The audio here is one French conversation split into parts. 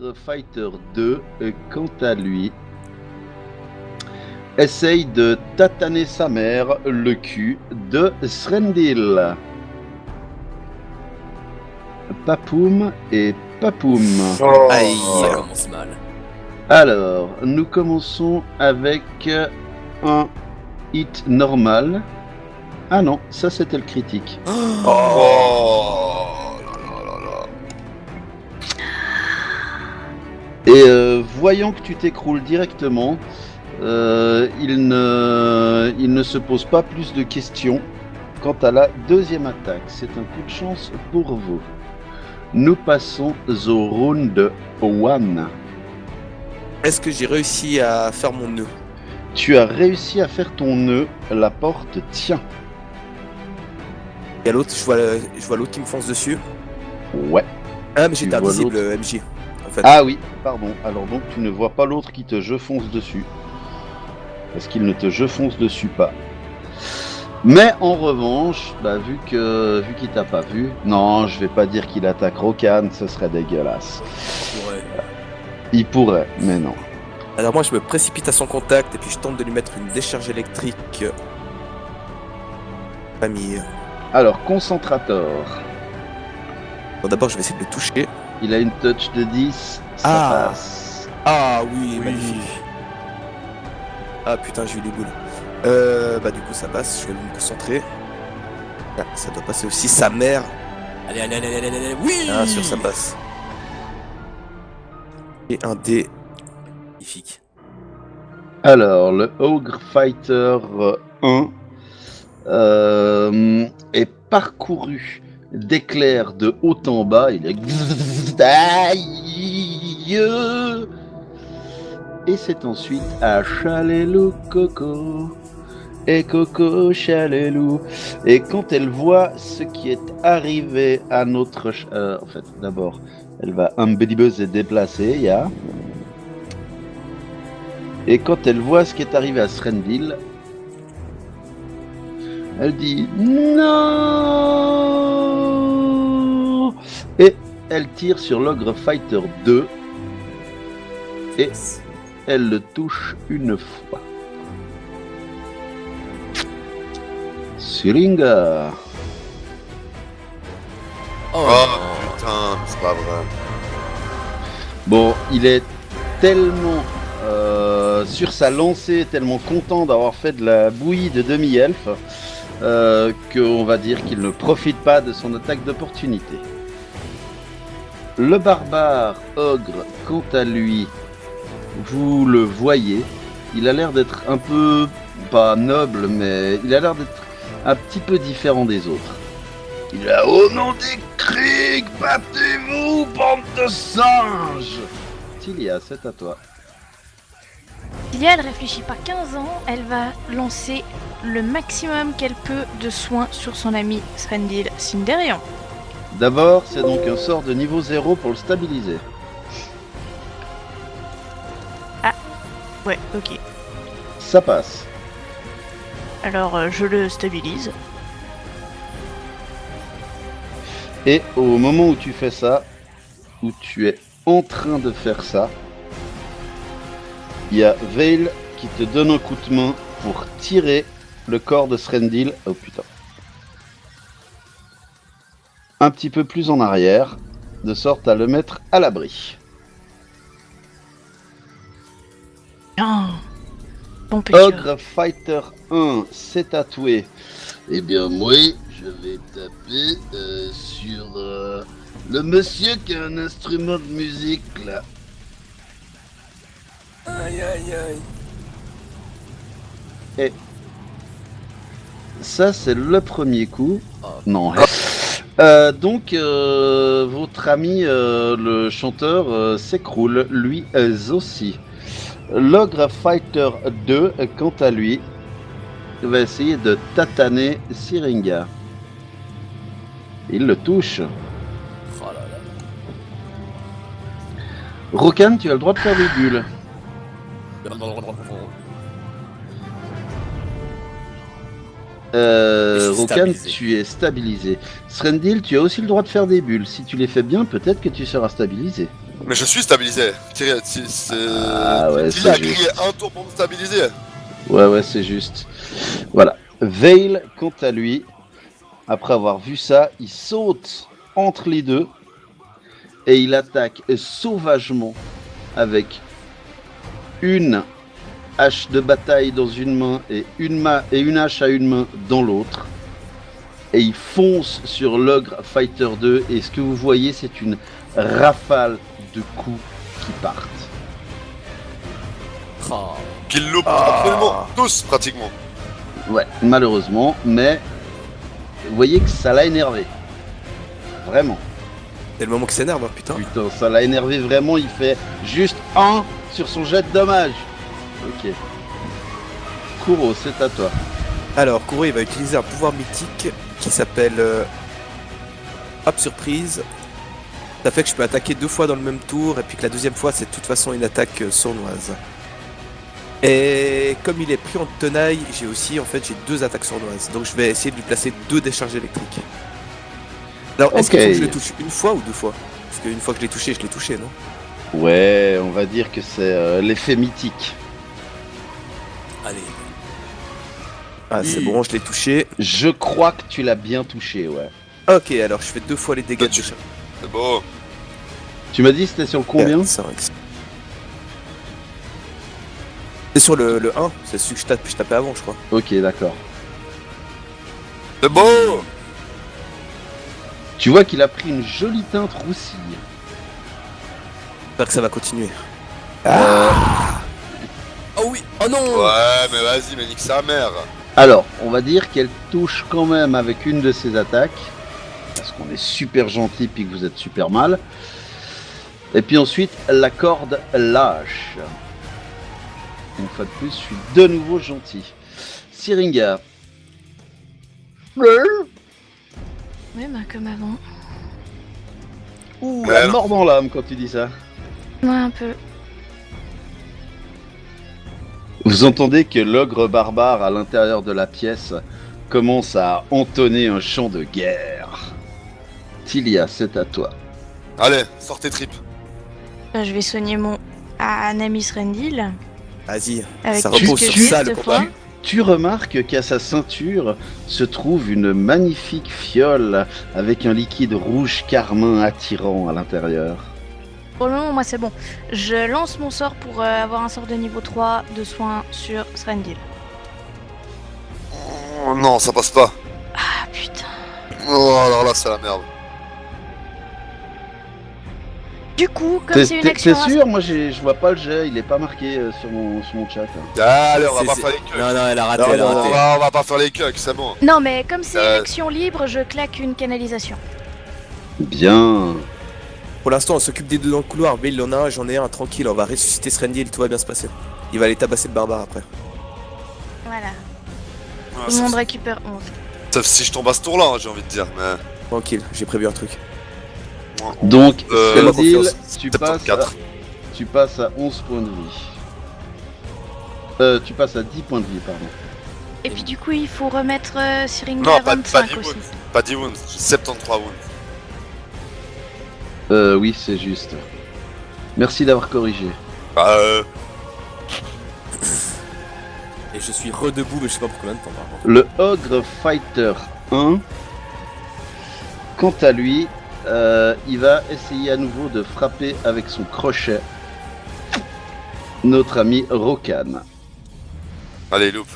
Ogre Fighter 2, quant à lui, essaye de tataner sa mère le cul de Srendil. Papoum et Papoum. Oh. Aïe, ça commence mal. Alors, nous commençons avec un hit normal. Ah non, ça c'était le critique. Oh là là là là. Et voyant que tu t'écroules directement, il ne se pose pas plus de questions quant à la deuxième attaque. C'est un coup de chance pour vous. Nous passons au round 1. Est-ce que j'ai réussi à faire mon nœud? Tu as réussi à faire ton nœud, la porte tient. Il y a l'autre, je vois l'autre qui me fonce dessus. Ouais. Ah, mais Tu j'étais vois invisible, l'autre. MJ. En fait. Ah oui, pardon. Alors donc tu ne vois pas l'autre qui te je fonce dessus. Parce qu'il ne te je fonce dessus pas. Mais en revanche, vu qu'il t'a pas vu, non, je vais pas dire qu'il attaque Rokan, ce serait dégueulasse. Ouais. Il pourrait, mais non. Alors moi, je me précipite à son contact et puis je tente de lui mettre une décharge électrique. Famille. Alors, concentrator. Bon, d'abord, je vais essayer de le toucher. Il a une touch de 10, ça Ah. passe. Ah oui, magnifique. Ah putain, j'ai eu les boules. Du coup, ça passe, je vais me concentrer. Ah, ça doit passer aussi, sa mère. Allez, allez, allez, allez, allez, allez. Oui. Ah, sûr, ça passe. Et un dé. Magnifique. Alors, le Ogre Fighter 1 est parcouru d'éclairs de haut en bas. Il est... Et c'est ensuite à Chalelou Coco. Et Coco Chalelou. Et quand elle voit ce qui est arrivé à notre... en fait, d'abord, elle va un petit peu se déplacer, ya. Et quand elle voit ce qui est arrivé à Srendil, elle dit non. Et elle tire sur l'Ogre Fighter 2 et elle le touche une fois. Syringa. Oh putain, c'est pas vrai. Bon, il est tellement sur sa lancée, tellement content d'avoir fait de la bouillie de demi-elfe qu'on va dire qu'il ne profite pas de son attaque d'opportunité. Le barbare ogre, quant à lui, vous le voyez, il a l'air d'être un peu, pas noble, mais il a l'air d'être un petit peu différent des autres. Il a au nom des Krieg, battez-vous, bande de singes. Tilia, c'est à toi. Tilia, elle réfléchit pas 15 ans, elle va lancer le maximum qu'elle peut de soins sur son ami Srendil Sinderian. D'abord, c'est donc un sort de niveau 0 pour le stabiliser. Ouais, ok. Ça passe. Alors je le stabilise. Et au moment où tu fais ça, où tu es en train de faire ça, il y a Veil qui te donne un coup de main pour tirer le corps de Srendil. Oh putain. Un petit peu plus en arrière, de sorte à le mettre à l'abri. Oh, bon petit Ogre Fighter 1, c'est tatoué. Eh bien, moi, je vais taper sur le monsieur qui a un instrument de musique là. Aïe, aïe, aïe. Et ça, c'est le premier coup. Oh. Non. Donc, votre ami, le chanteur, s'écroule, lui aussi. L'Ogre Fighter 2, quant à lui, va essayer de tataner Syringa. Il le touche. Oh là là. Rokan, tu as le droit de faire des bulles. Je suis Rokan, stabilisé. tu es stabilisé. Srendil, tu as aussi le droit de faire des bulles. Si tu les fais bien, peut-être que tu seras stabilisé. Mais je suis stabilisé. Thierry, Ah ouais, Thierry a c'est crié juste. un tour pour me stabiliser. Ouais, c'est juste. Voilà. Veil, quant à lui, après avoir vu ça, il saute entre les deux et il attaque sauvagement avec une hache de bataille dans une main et une hache à une main dans l'autre. Et il fonce sur l'ogre Fighter 2 et ce que vous voyez, c'est une rafale de coups qui partent. Oh. Qu'il loupe absolument tous, pratiquement. Ouais, malheureusement, mais vous voyez que ça l'a énervé. Vraiment. C'est le moment qui s'énerve, hein, putain. Putain, ça l'a énervé vraiment, il fait juste 1 sur son jet de dommage. Ok. Kuro, c'est à toi. Alors, Kuro, il va utiliser un pouvoir mythique qui s'appelle Hop Surprise. Ça fait que je peux attaquer 2 fois dans le même tour, et puis que la deuxième fois, c'est de toute façon une attaque sournoise. Et comme il est pris en tenaille, j'ai aussi, en fait, j'ai 2 attaques sournoises. Donc je vais essayer de lui placer 2 décharges électriques. Alors, est-ce Ok. qu'il faut que je le touche une fois ou 2 fois? Parce qu'une fois que je l'ai touché, non? Ouais, on va dire que c'est l'effet mythique. Allez. Ah, c'est bon, je l'ai touché. Je crois que tu l'as bien touché, ouais. Ok, alors je fais 2 fois les dégâts de Tu- décharge. C'est beau. Tu m'as dit c'était sur combien? 4, 5. C'est sur le 1, c'est celui que je tapais avant, je crois. Ok, d'accord. C'est beau. Tu vois qu'il a pris une jolie teinte roussie. J'espère que ça va continuer. Oh oui, oh non. Ouais, mais vas-y, mais nique sa mère. Alors, on va dire qu'elle touche quand même avec une de ses attaques. Parce qu'on est super gentil puis que vous êtes super mal. Et puis ensuite, la corde lâche. Une fois de plus, je suis de nouveau gentil. Syringa. Oui, bah comme avant. Ouh, Ouais, la non. mort dans l'âme quand tu dis ça. Ouais, un peu. Vous entendez que l'ogre barbare à l'intérieur de la pièce commence à entonner un chant de guerre. Tilia, c'est à toi. Allez, sors tes tripes. Là, je vais soigner mon Anamis Rendil. Vas-y, Avec ça tout ce repose que sur j'ai ça le cette combat. fois. Tu remarques qu'à sa ceinture se trouve une magnifique fiole avec un liquide rouge carmin attirant à l'intérieur. Pour le moment, moi, c'est bon. Je lance mon sort pour avoir un sort de niveau 3 de soins sur Srendil. Oh non, ça passe pas. Ah, putain. Oh, alors là, c'est la merde. Du coup, comme T'es c'est une action... sûr? Moi je vois pas le jet, il est pas marqué sur mon chat. Allez, on va pas C'est- faire les queues. Non, elle a raté, Non, elle a non, raté. On va pas faire les queues, c'est bon. Non, mais comme c'est une Euh. action libre, je claque une canalisation. Bien. Pour l'instant, on s'occupe des 2 dans le couloir. Mais il en a un, j'en ai un, tranquille. On va ressusciter Srendil, tout va bien se passer. Il va aller tabasser le barbare après. Voilà. Ah, Tout le monde récupère 11. Sauf si je tombe à ce tour-là, hein, j'ai envie de dire. Mais... Tranquille, j'ai prévu un truc. Donc, fais-moi Srendil, confiance. tu passes à 11 points de vie. Tu passes à 10 points de vie, pardon. Et puis du coup, il faut remettre Syringa Non, à pas 25 10 aussi. wounds. Pas 10 wounds, j'ai 73 wounds. Oui, c'est juste. Merci d'avoir corrigé. Bah, Et je suis redebout, mais je sais pas pour combien de temps. Par contre. Le Ogre Fighter 1, quant à lui, il va essayer à nouveau de frapper avec son crochet notre ami Rokan. allez, loupe.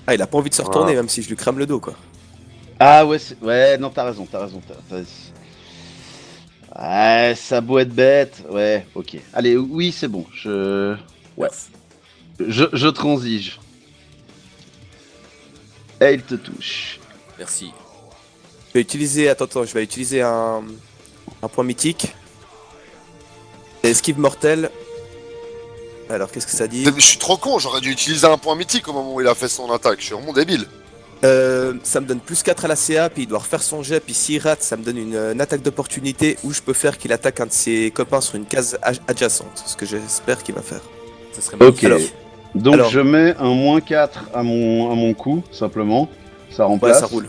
Ah, il a pas envie de se retourner, même si je lui crame le dos, quoi. Ah ouais, ouais, non, t'as raison. Ouais, ça a beau être bête. Ouais, ok. Allez, oui, c'est bon. Ouais. Je transige. Et il te touche. Merci. Je vais utiliser. Attends, je vais utiliser un point mythique. C'est esquive mortelle. Alors, qu'est-ce que ça dit? Je suis trop con, j'aurais dû utiliser un point mythique au moment où il a fait son attaque. Je suis vraiment débile. Ça me donne plus 4 à la CA, puis il doit refaire son jet, puis s'il rate, ça me donne une attaque d'opportunité où je peux faire qu'il attaque un de ses copains sur une case adjacente. Ce que j'espère qu'il va faire. Ça serait Ok. magnifique. Donc Alors. je mets un -4 à mon coup, simplement. Ça Ouais, remplace. ça roule.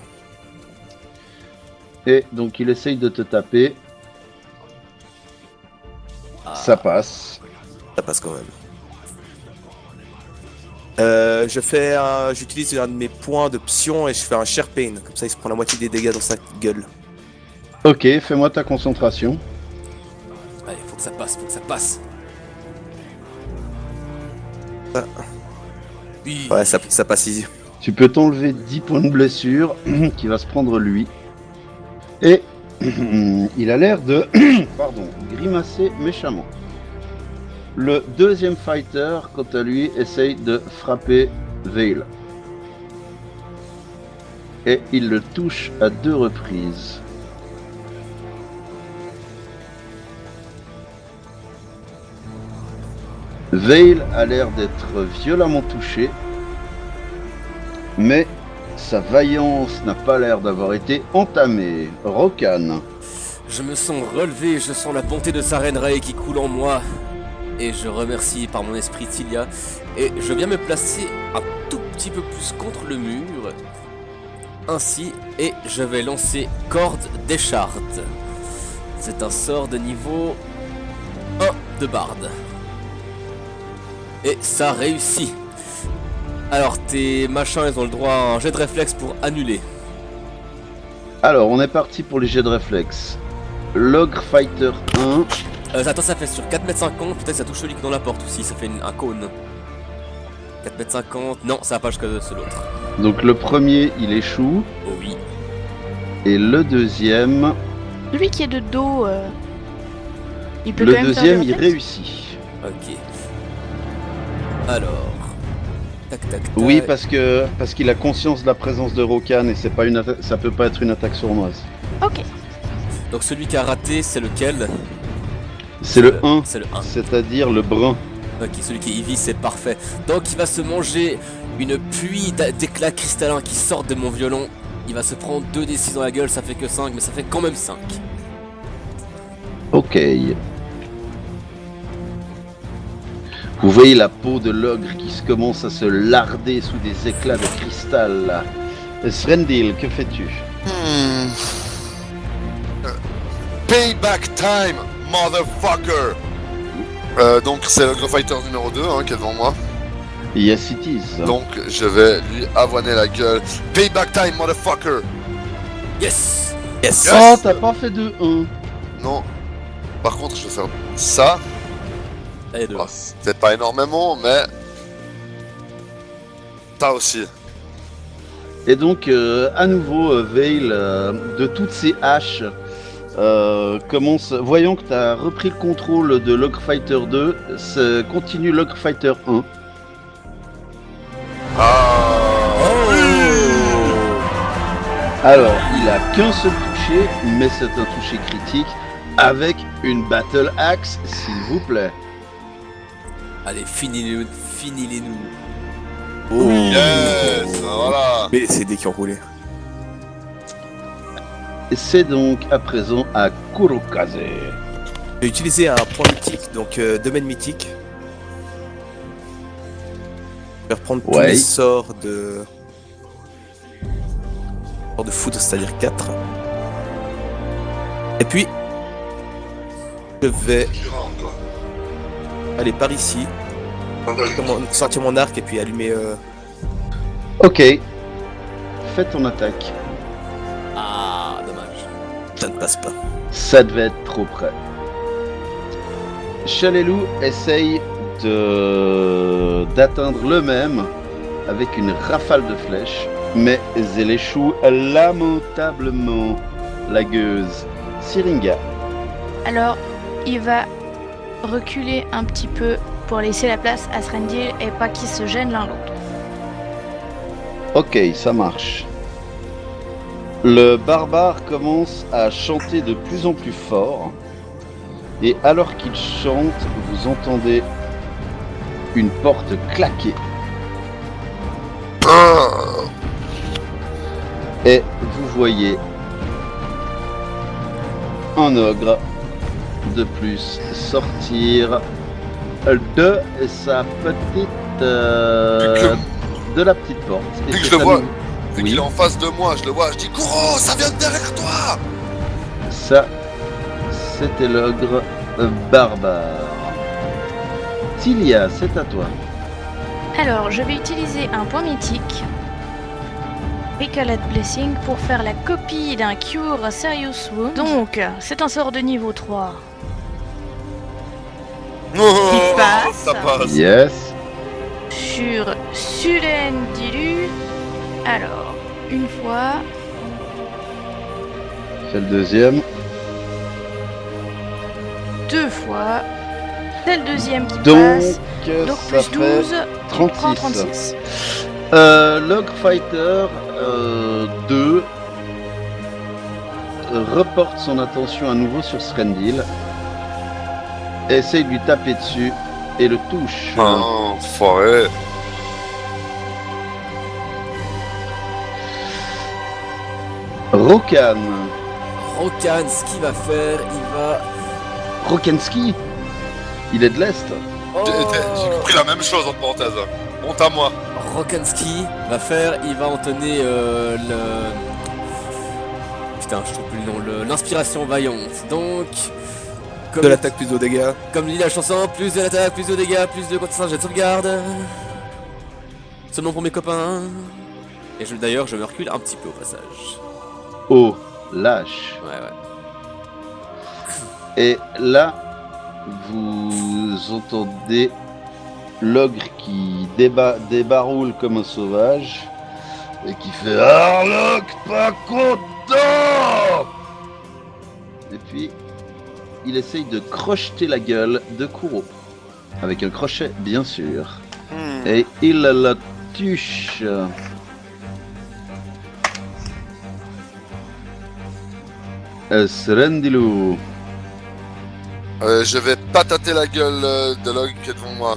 Et donc il essaye de te taper. Ça passe. Ça passe quand même. J'utilise un de mes points d'option et je fais un Share Pain. Comme ça, il se prend la moitié des dégâts dans sa gueule. Ok, fais-moi ta concentration. Allez, faut que ça passe, faut que ça passe. Ah. Oui. Ouais, ça passe easy. Tu peux t'enlever 10 points de blessure qui va se prendre lui. Et il a l'air de grimacer méchamment. Le deuxième fighter, quant à lui, essaye de frapper Veil. Et il le touche à 2 reprises. Veil a l'air d'être violemment touché, mais sa vaillance n'a pas l'air d'avoir été entamée. Rokan. Je me sens relevé, je sens la bonté de Sarenrae qui coule en moi. Et je remercie par mon esprit Tilia. Et je viens me placer un tout petit peu plus contre le mur. Ainsi, et je vais lancer Corde des Chartes. C'est un sort de niveau 1 de barde. Et ça réussit. Alors tes machins, ils ont le droit à un jet de réflexe pour annuler. Alors, on est parti pour les jets de réflexe. L'Ogre Fighter 1. Attends, ça fait sur 4,50 m, peut-être ça touche celui qui est dans la porte aussi, ça fait un cône. 4,50 m, non, ça va pas jusqu'à l'autre. Donc le premier, il échoue. Oh oui. Et le deuxième... Celui qui est de dos, il peut Le quand même faire deuxième, des il réflexes. réussit. Ok. Alors... Tac, tac, tac. Oui, parce qu'il a conscience de la présence de Rokan et c'est pas une ça peut pas être une attaque sournoise. Ok. Donc celui qui a raté, c'est lequel? C'est le 1, C'est le 1. c'est-à-dire le brun. Ok, celui qui est Eevee, c'est parfait. Donc il va se manger une pluie d'éclats cristallins qui sortent de mon violon. Il va se prendre 2d6 dans la gueule, ça fait que 5, mais ça fait quand même 5. Ok. Vous voyez la peau de l'ogre qui commence à se larder sous des éclats de cristal. Srendil, que fais-tu? Payback time, motherfucker. Donc c'est le Gros Fighter numéro 2 qui est devant moi. Yes, it is. Donc je vais lui avoiner la gueule. Payback time, motherfucker. Yes. Yes. Oh, t'as pas fait de 1. Non. Par contre, je vais faire ça. Allez, deux. Bon, c'est peut-être pas énormément, mais ça aussi. Et donc, à nouveau, Veil, de toutes ses haches, commence, voyant que tu as repris le contrôle de Log Fighter 2, continue Log Fighter 1. Alors, il a qu'un seul toucher, mais c'est un toucher critique, avec une Battle Axe, s'il vous plaît. Allez, finis-les-nous. Oh. Yes, voilà. Mais c'est des qui ont roulé. C'est donc à présent à Kurokaze. Je vais utiliser un point mythique, donc domaine mythique. Je vais reprendre tous Ouais. les sorts de foudre, c'est-à-dire 4. Et puis, je vais aller par ici, sortir mon arc et puis allumer. Ok. Fais ton attaque. Ah, dommage. Ça ne passe pas. Ça devait être trop près. Chalelou essaye d'atteindre le même avec une rafale de flèches, mais elle échoue lamentablement. La gueuse. Syringa. Alors, il va reculer un petit peu pour laisser la place à Srendil et pas qu'ils se gênent l'un l'autre. Ok, ça marche. Le barbare commence à chanter de plus en plus fort. Et alors qu'il chante, vous entendez une porte claquer. Et vous voyez un ogre de plus sortir de sa petite... de la petite porte. Et Vu que c'est je le à vois. nouveau- Vu Oui. qu'il est en face de moi, je le vois, je dis Kuro, ça vient de derrière toi. Ça, c'était l'ogre barbare. Tilia, c'est à toi. Alors, je vais utiliser un point mythique, Recaled Blessing, pour faire la copie d'un Cure Serious Wound. Donc, c'est un sort de niveau 3. Oh, passe. ça passe. Yes. Sur Sulen Dilu. Alors, une fois, Fais le deuxième. 2 fois. C'est le deuxième qui Donc, passe. Donc ça plus fait 12, il prend 36. 36. Log Fighter 2 reporte son attention à nouveau sur Srendil. Essaye de lui taper dessus et le touche. Ah, enfoiré. Rokan. Rokan, ce qu'il va faire, il va... Rokanski. Il est de l'Est. Oh, J'ai compris la même chose en parenthèse. Honte à moi. Rokanski va faire, il va entonner le... Putain, je trouve plus le nom, l'inspiration vaillante. Donc... Comme De l'attaque plus de dégâts. Comme dit la chanson, plus de l'attaque, plus de dégâts, plus de contre jet de sauvegarde. Seulement pour mes copains. Et d'ailleurs, je me recule un petit peu au passage. Oh, lâche. Ouais, ouais. Et là, vous entendez l'ogre qui débaroule comme un sauvage et qui fait Harlock, pas content. Et puis, il essaye de crocheter la gueule de Kuro. Avec un crochet, bien sûr. Et il la touche. Srendilou. Je vais patater la gueule de l'ogre qui est devant moi.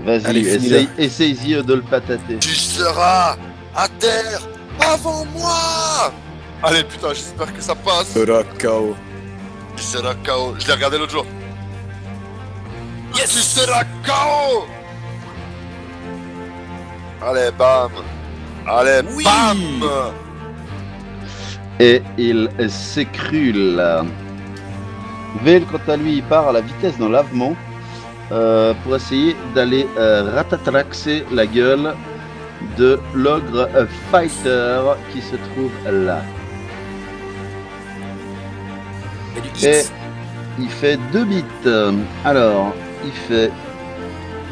Vas-y, Allez, finis-le. essaye de le patater. Tu seras à terre avant moi. Allez putain, j'espère que ça passe. Sera KO. Tu seras KO. Je l'ai regardé l'autre jour. Yes. Tu seras KO. Allez, bam. Allez, Oui. bam. Et il s'écrule. Vale, quant à lui, il part à la vitesse d'un lavement pour essayer d'aller ratatraxer la gueule de l'ogre fighter qui se trouve là. Il y a du Et hit. il fait 2 bits. Alors, il fait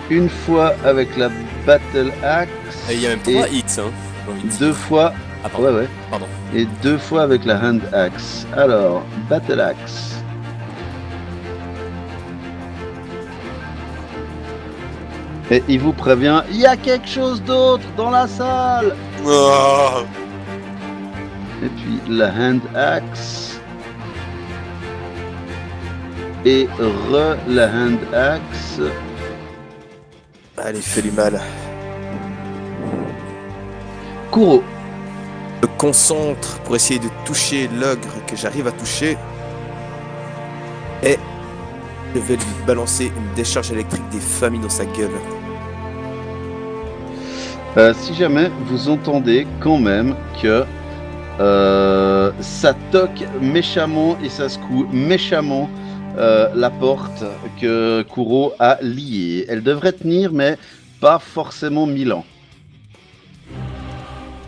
une fois avec la battle axe Et il y a même 3 hits, hein. j'ai envie de dire. 2 fois. Ah, pardon. Ouais. Pardon. Et 2 fois avec la hand axe. Alors, battle axe. Et il vous prévient, il y a quelque chose d'autre dans la salle. Ah. Et puis la hand axe. Et la hand axe. Allez, fais-lui mal. Kuro. Je me concentre pour essayer de toucher l'ogre que j'arrive à toucher. Et je vais lui balancer une décharge électrique des famines dans sa gueule. Si jamais vous entendez quand même que ça toque méchamment et ça secoue méchamment la porte que Kuro a liée. Elle devrait tenir, mais pas forcément 1000 ans.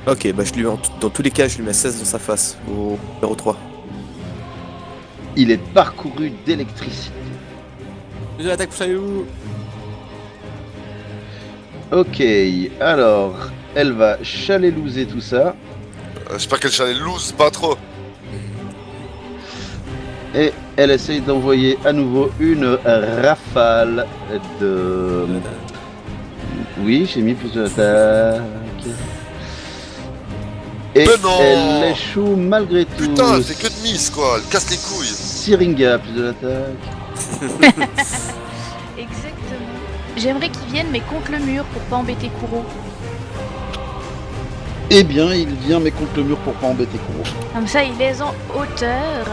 Ok, bah je lui dans tous les cas, je lui mets 16 dans sa face, au numéro 3. Il est parcouru d'électricité. Plus de l'attaque pour Chayou. Ok, alors, elle va chalélouser tout ça. J'espère qu'elle s'allait lose pas trop. Et elle essaye d'envoyer à nouveau une rafale de... Oui, j'ai mis plus d'attaque. Et Mais non. elle échoue malgré tout. Putain, elle fait que de miss quoi, elle casse les couilles. Syringa, plus de l'attaque. Exactement. J'aimerais qu'ils viennent, mais contre le mur pour pas embêter Kuro. Eh bien, il vient mais contre le mur pour pas embêter Kuro. Comme ça, il est en hauteur.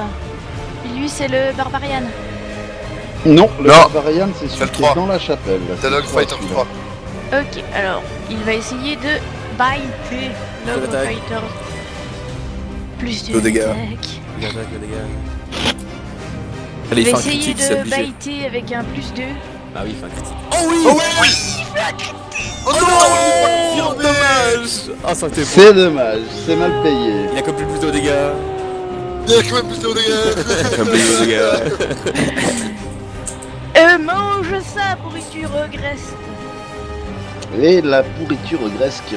Lui, c'est le Barbarian. Non, le Non. Barbarian, c'est celui le qui est 3. dans la chapelle. C'est Log Fighter celui-là. 3. Ok, alors, il va essayer de biter le Attaque. Fighter. Plus De de dégâts. attaque. Plus d'attaque, de dégâts. Je Allez, vais fais un essayer critique, c'est de obligé. baiter avec un +2. Ah oui, fin critique. Oh oui. Oh oui. Oh non. Dommage. Ah, ça a été beau. C'est dommage, c'est mal payé. Il a comme plus de dégâts. Il y a quand même plus de dégâts. Mange ça, pourriture Grest. Et la pourriture gresque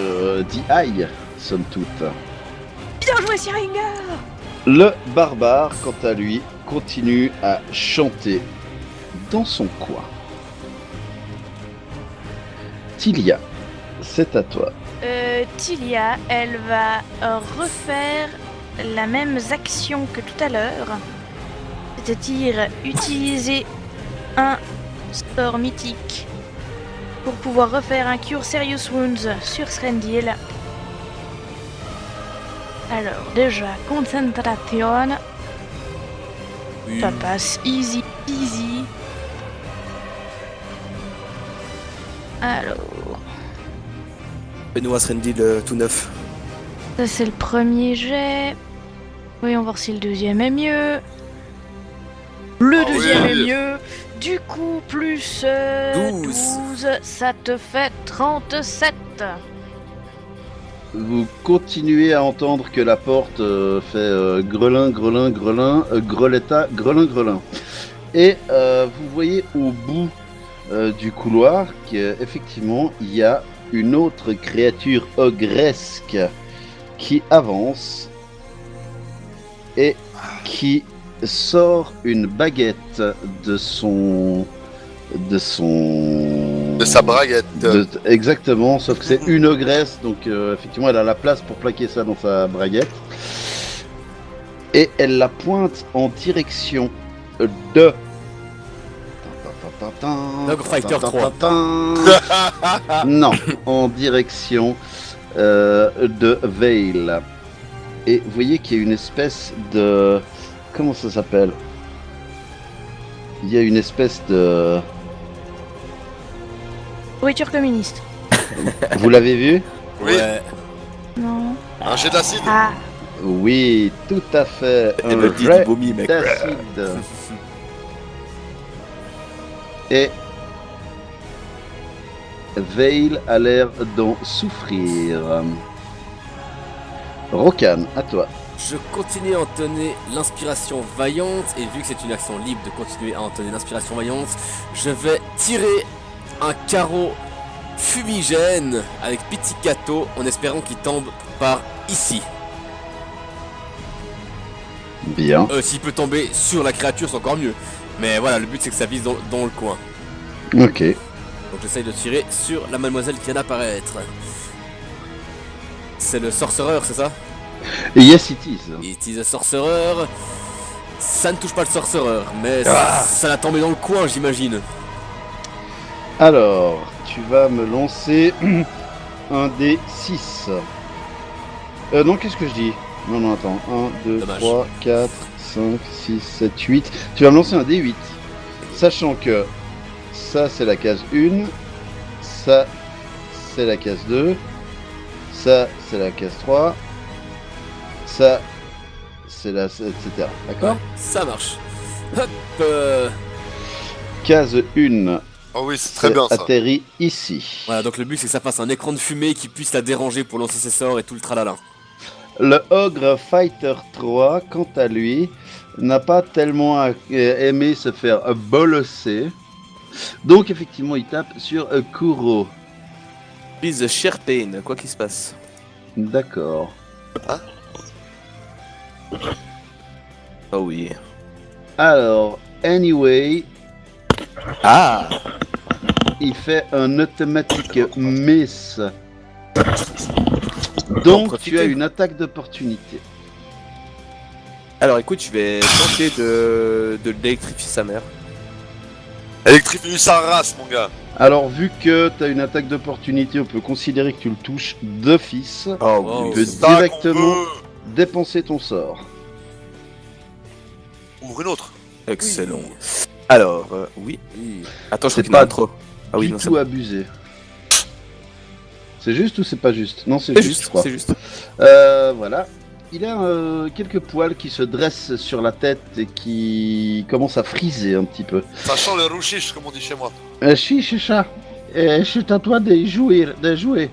dit aïe, somme toute. Bien joué, Siringa. Le barbare, quant à lui, continue à chanter dans son coin. Tilia, c'est à toi. Tilia, elle va refaire la même action que tout à l'heure. C'est-à-dire utiliser un sort mythique pour pouvoir refaire un Cure Serious Wounds sur Srendil. Alors déjà, concentration, Oui. ça passe easy peasy. Alors, Fais-nous un Srendil tout neuf. ça c'est le premier jet. Voyons voir si le deuxième est mieux. Le Ah deuxième oui. est mieux. Du coup, plus 12. 12, ça te fait 37. Vous continuez à entendre que la porte fait grelin, grelin, grelin, greletta, grelin, grelin. Et vous voyez au bout du couloir qu'effectivement il y a une autre créature ogresque qui avance et qui sort une baguette de sa braguette. Exactement, sauf que c'est une ogresse, donc effectivement elle a la place pour plaquer ça dans sa braguette. Et elle la pointe en direction de... Dogfighter 3. Non, en direction de Veil. Et vous voyez qu'il y a une espèce de... Comment ça s'appelle? Il y a une espèce de... Pourriture communiste. Vous l'avez vu? Oui, Ouais. Non. un jet d'acide. Ah, Oui, tout à fait. Elle me dit jet du vomi, mec. d'acide. Et Veil a l'air d'en souffrir. Rokan, à toi. Je continue à entonner l'inspiration vaillante, et vu que c'est une action libre de continuer à entonner l'inspiration vaillante, je vais tirer un carreau fumigène avec pizzicato en espérant qu'il tombe par ici. Bien. S'il peut tomber sur la créature, c'est encore mieux. Mais voilà, le but c'est que ça vise dans le coin. Ok. Donc j'essaye de tirer sur la mademoiselle qui vient d'apparaître. C'est le sorcereur, c'est ça? Yes, it is. It is a sorcereur. Ça ne touche pas le sorcereur, mais ça l'a tombé dans le coin, j'imagine. Alors, tu vas me lancer un des 6. Non, qu'est-ce que je dis? Non, attends. 1, 2, Dommage. 3, 4, 5, 6, 7, 8. Tu vas me lancer un des 8. Sachant que ça, c'est la case 1. Ça, c'est la case 2. Ça, c'est la case 3. Ça, c'est la... etc. D'accord? Ça marche. Hop, Case 1. Oh oui, c'est très bien ça. Atterri ici. Voilà, donc le but c'est que ça fasse un écran de fumée qui puisse la déranger pour lancer ses sorts et tout le tralala. Le Ogre Fighter 3, quant à lui, n'a pas tellement aimé se faire bolosser. Donc effectivement, il tape sur Kuro. Please share pain, quoi qu'il se passe. D'accord. Oh oui. Alors, anyway, Ah. il fait un automatique miss. Donc profiter. tu as une attaque d'opportunité. Alors écoute, je vais tenter de l'électrifier sa mère. Électrifie sa race, mon gars. Alors vu que tu as une attaque d'opportunité, on peut considérer que tu le touches d'office. Oh Oh, Tu peux C'est ça qu'on directement veut. dépenser ton sort. Ouvre une autre. excellent. Alors, oui. Oui. Attends, je C'est crois qu'il y en a pas un trop. Ah oui, Du non, c'est tout abusé. C'est juste ou c'est pas juste? Non, c'est c'est juste, je juste, crois. c'est juste. Voilà. il a quelques poils qui se dressent sur la tête et qui commencent à friser un petit peu. Ça sent le rouchiche, comme on dit chez moi. Si, c'est ça. C'est à toi de jouer.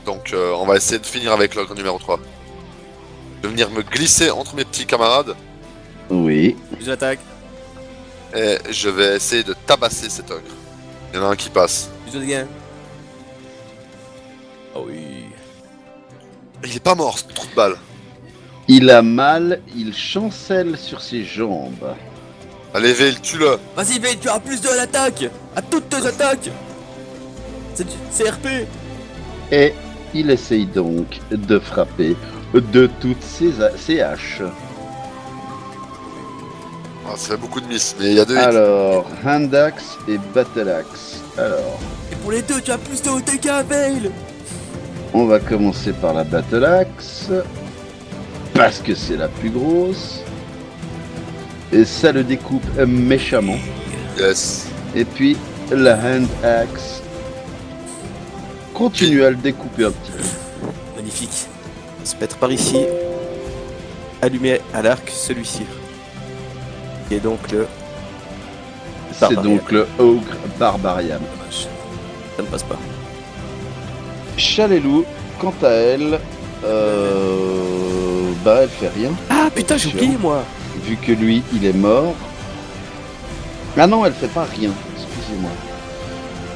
Donc on va essayer de finir avec l'ogre numéro 3. De venir me glisser entre mes petits camarades. Oui. J'attaque. Et je vais essayer de tabasser cet ogre. Il y en a un qui passe. Je gagne. Oh oui. Il est pas mort, ce trou de balle. Il a mal, il chancelle sur ses jambes. Allez, Veil, tue-le. Vas-y, Veil, tu as plus de l'attaque. À toutes tes attaques. C'est RP. Et il essaye donc de frapper de toutes ses haches. Ah, ça fait beaucoup de miss, mais il y a 2 hits. Alors, Hand Axe et Battle Axe. Alors, Et pour les deux, tu as plus de OTK, Veil. on va commencer par la Battle Axe. Parce que c'est la plus grosse. Et ça le découpe méchamment. Yes. Et puis, la Hand Axe continue à le découper un petit peu. Magnifique. Se mettre par ici. Allumer à l'arc celui-ci. Et donc le. C'est Barbarian. donc le Ogre Barbarian. Dommage. Ça ne passe pas. Chalelou, quant à elle, bah elle fait rien, Ah putain, j'ai oublié moi. vu que lui il est mort. Ah non, elle fait pas rien, excusez-moi.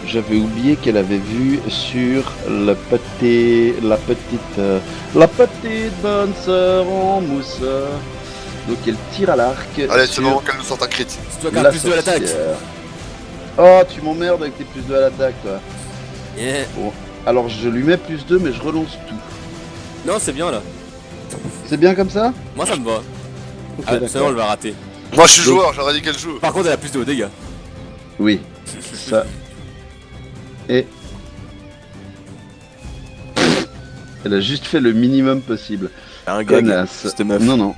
J'avais oublié qu'elle avait vu sur la petite bonne sœur en mousse. Donc elle tire à l'arc. Allez, c'est sur le moment qu'elle nous sorte un crit. C'est toi qui as la plus de l'attaque. sorcière. Oh, tu m'emmerdes avec tes plus de l'attaque, toi. Yeah. Alors je lui mets plus 2, mais je relance tout. Non, c'est bien là. C'est bien comme ça? Moi, ça me va. Ok, Ah, d'accord. sinon, elle va rater. Moi, je suis Donc- joueur, j'aurais dit qu'elle joue. Par contre, elle a plus de dégâts. Oui, ça. Et... Elle a juste fait le minimum possible. Un gag. Connasse. Cette meuf. Non, non.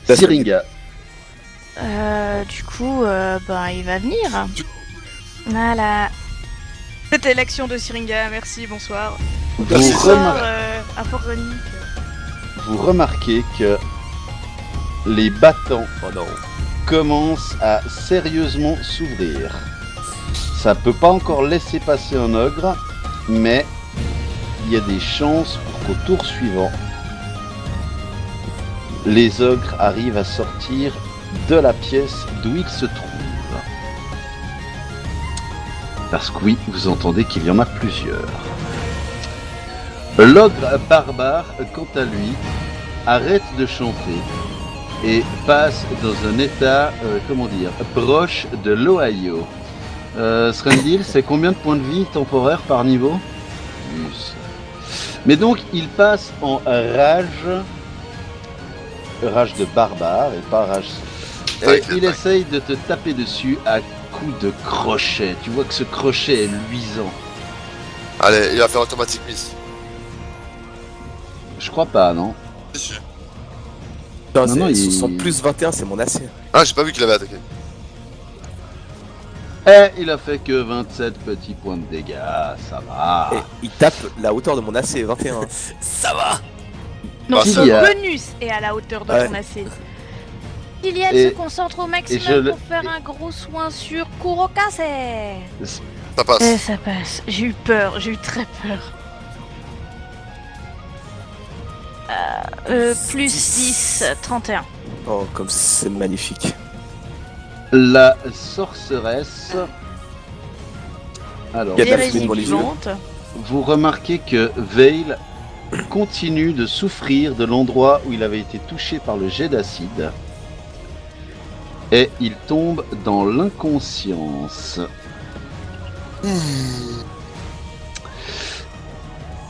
Ça, c'est- Syringa. Du coup, ben, il va venir. Voilà. C'était l'action de Syringa, merci, bonsoir. Vous, Bonsoir, remar- à Foronique. vous remarquez que les battants Oh non. commencent à sérieusement s'ouvrir. Ça peut pas encore laisser passer un ogre, mais il y a des chances pour qu'au tour suivant, les ogres arrivent à sortir de la pièce d'où ils se trouvent. Parce que oui, vous entendez qu'il y en a plusieurs. L'ogre barbare, quant à lui, arrête de chanter et passe dans un état, comment dire, proche de l'Ohio. Srendil, c'est combien de points de vie temporaires par niveau? Plus. Mais donc, il passe en rage de barbare et pas rage. Et Tac, il tac. essaye de te taper dessus à coups de crochet. Tu vois que ce crochet est luisant. Allez, il va faire automatique miss. Je crois pas, non? Si, si. Non, Non, non, c'est il- 60 plus 21, c'est mon AC. Ah, j'ai pas vu qu'il avait attaqué. Eh, il a fait que 27 petits points de dégâts, ça va. Et il tape la hauteur de mon AC, 21. Ça va. Non, Ah, ce s'il y a- bonus est à la hauteur de Ouais. ton AC. Kylian Et- se concentre au et je maximum le- pour faire un gros soin sur Kurokase. Ça passe. Et ça passe. J'ai eu peur, j'ai eu très peur. Plus 10, 31. Oh, comme c'est magnifique. La sorceresse. Alors, Il y a de la Hérésie fumée devant les yeux. vivante. vous remarquez que Veil continue de souffrir de l'endroit où il avait été touché par le jet d'acide. Et il tombe dans l'inconscience.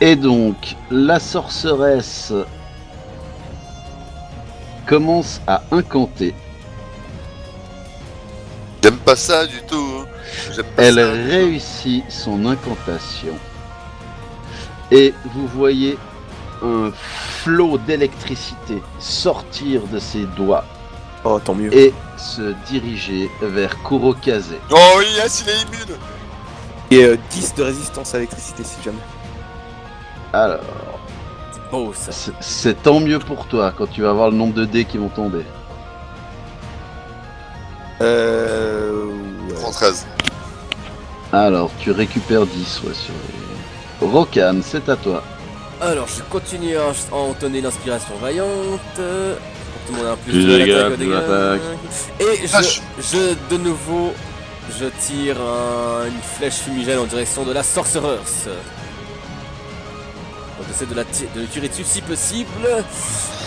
Et donc, la sorceresse commence à incanter. J'aime pas ça du tout. J'aime pas Elle ça du tout. réussit son incantation. Et vous voyez un flot d'électricité sortir de ses doigts Oh, tant mieux. et se diriger vers Kurokase. Oh yes, il est immune. Et 10 de résistance à l'électricité si jamais. Alors, beau ça. C'est tant mieux pour toi quand tu vas voir le nombre de dés qui vont tomber. Ouais. 13. Alors, tu récupères 10, ouais, sur les... Rokan, c'est à toi. Alors, je continue à entonner l'inspiration vaillante. Pour tout le monde a un plus Plus de de dégâts, l'attaque, plus dégâts. d'attaque. Et Vache. de nouveau, je tire une flèche fumigène en direction de la sorcereuse. Donc j'essaie de le tirer dessus si possible.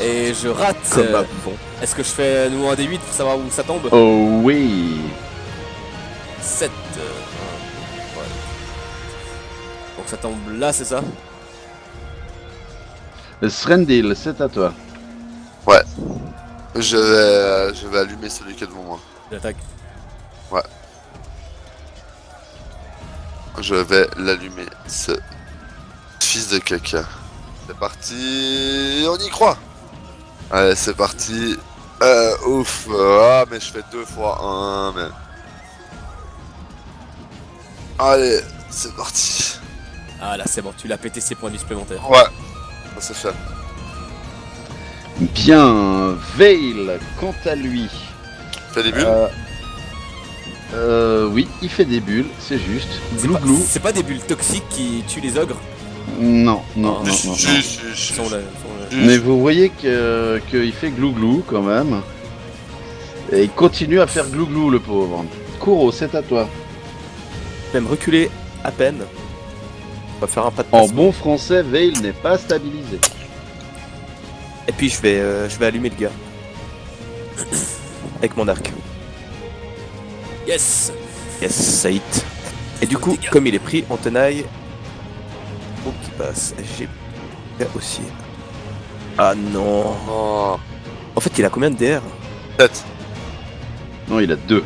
Et je rate. Comme un bouffon. Est-ce que je fais nous un D8 pour savoir où ça tombe? Oh oui. 7. Ouais. Donc ça tombe là, c'est ça? Srendil, c'est à toi. Je vais allumer celui qui est devant moi. J'attaque. Je vais l'allumer, ce fils de caca. C'est parti, on y croit. Allez, c'est parti. Ouf, mais je fais 2 fois 1, mais... Allez, c'est parti. Ah là, c'est bon, tu l'as pété ses points de vie supplémentaires. Ouais, ça c'est fait. Bien, Veil, quant à lui. Fais des bulles. Oui, il fait des bulles, c'est juste. C'est Glou pas- glou. C'est pas des bulles toxiques qui tuent les ogres? Non, non, Ah, non, Si, non, si, non. si, si. Ils sont là, Mais vous voyez qu'il fait glou glou quand même. Et il continue à faire glou glou le pauvre. Kuro, c'est à toi. Même reculer à peine. On va faire un pas de En passe. bon français, Veil n'est pas stabilisé. Et puis je vais allumer le gars. Avec mon arc. Yes! Yes, ça hit. Et du coup, comme il est pris en tenaille, faut qu'il passe. J'ai aussi. Ah non. Oh, En fait, il a combien de DR? 7. Non, il a 2.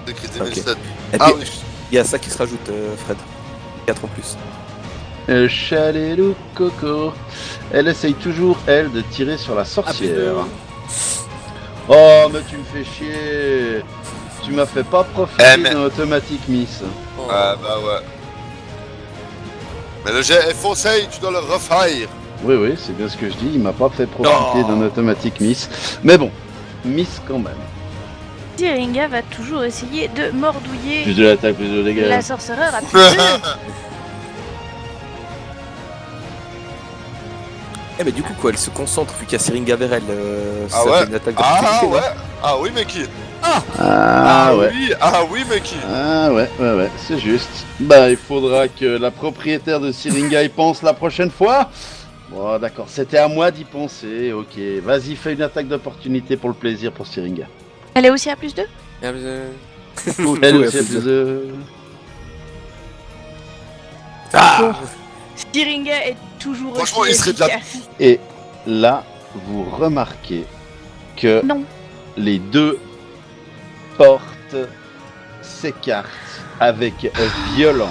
C'est crité Ok. 1007. Et Ah puis, oui. il y a ça qui se rajoute, Fred. 4 en plus. Chalelou Coco. Elle essaye toujours, elle, de tirer sur la Ah, sorcière. Oh, mais tu me fais chier. Tu m'as fait pas profiter Eh, mais- d'un automatique miss. Oh. Ah bah ouais. Mais le jet est faussé, tu dois le refaire. Oui, oui, c'est bien ce que je dis. Il m'a pas fait profiter Oh. d'un automatique miss. Mais bon, miss quand même. Syringa va toujours essayer de mordouiller Plus de l'attaque, plus de dégâts. la sorcereur à plus de... Eh mais du coup quoi, elle se concentre vu qu'il y a Syringa vers elle. Ah ça ouais. fait une attaque de Ah opportunité, non ouais. Ah oui, mais qui? Ah ouais. Oui. Ah oui, mais qui? Ah ouais, c'est juste. Bah, il faudra que la propriétaire de Syringa y pense la prochaine fois. Bon, d'accord, c'était à moi d'y penser. Ok, vas-y, fais une attaque d'opportunité pour le plaisir pour Syringa. Elle est aussi à plus 2? Tout, Elle tout est aussi a plus plus de- de... Ah Syringa est toujours Franchement, aussi il serait de la- efficace. Et là, vous remarquez que Non. les deux portes s'écartent avec violence.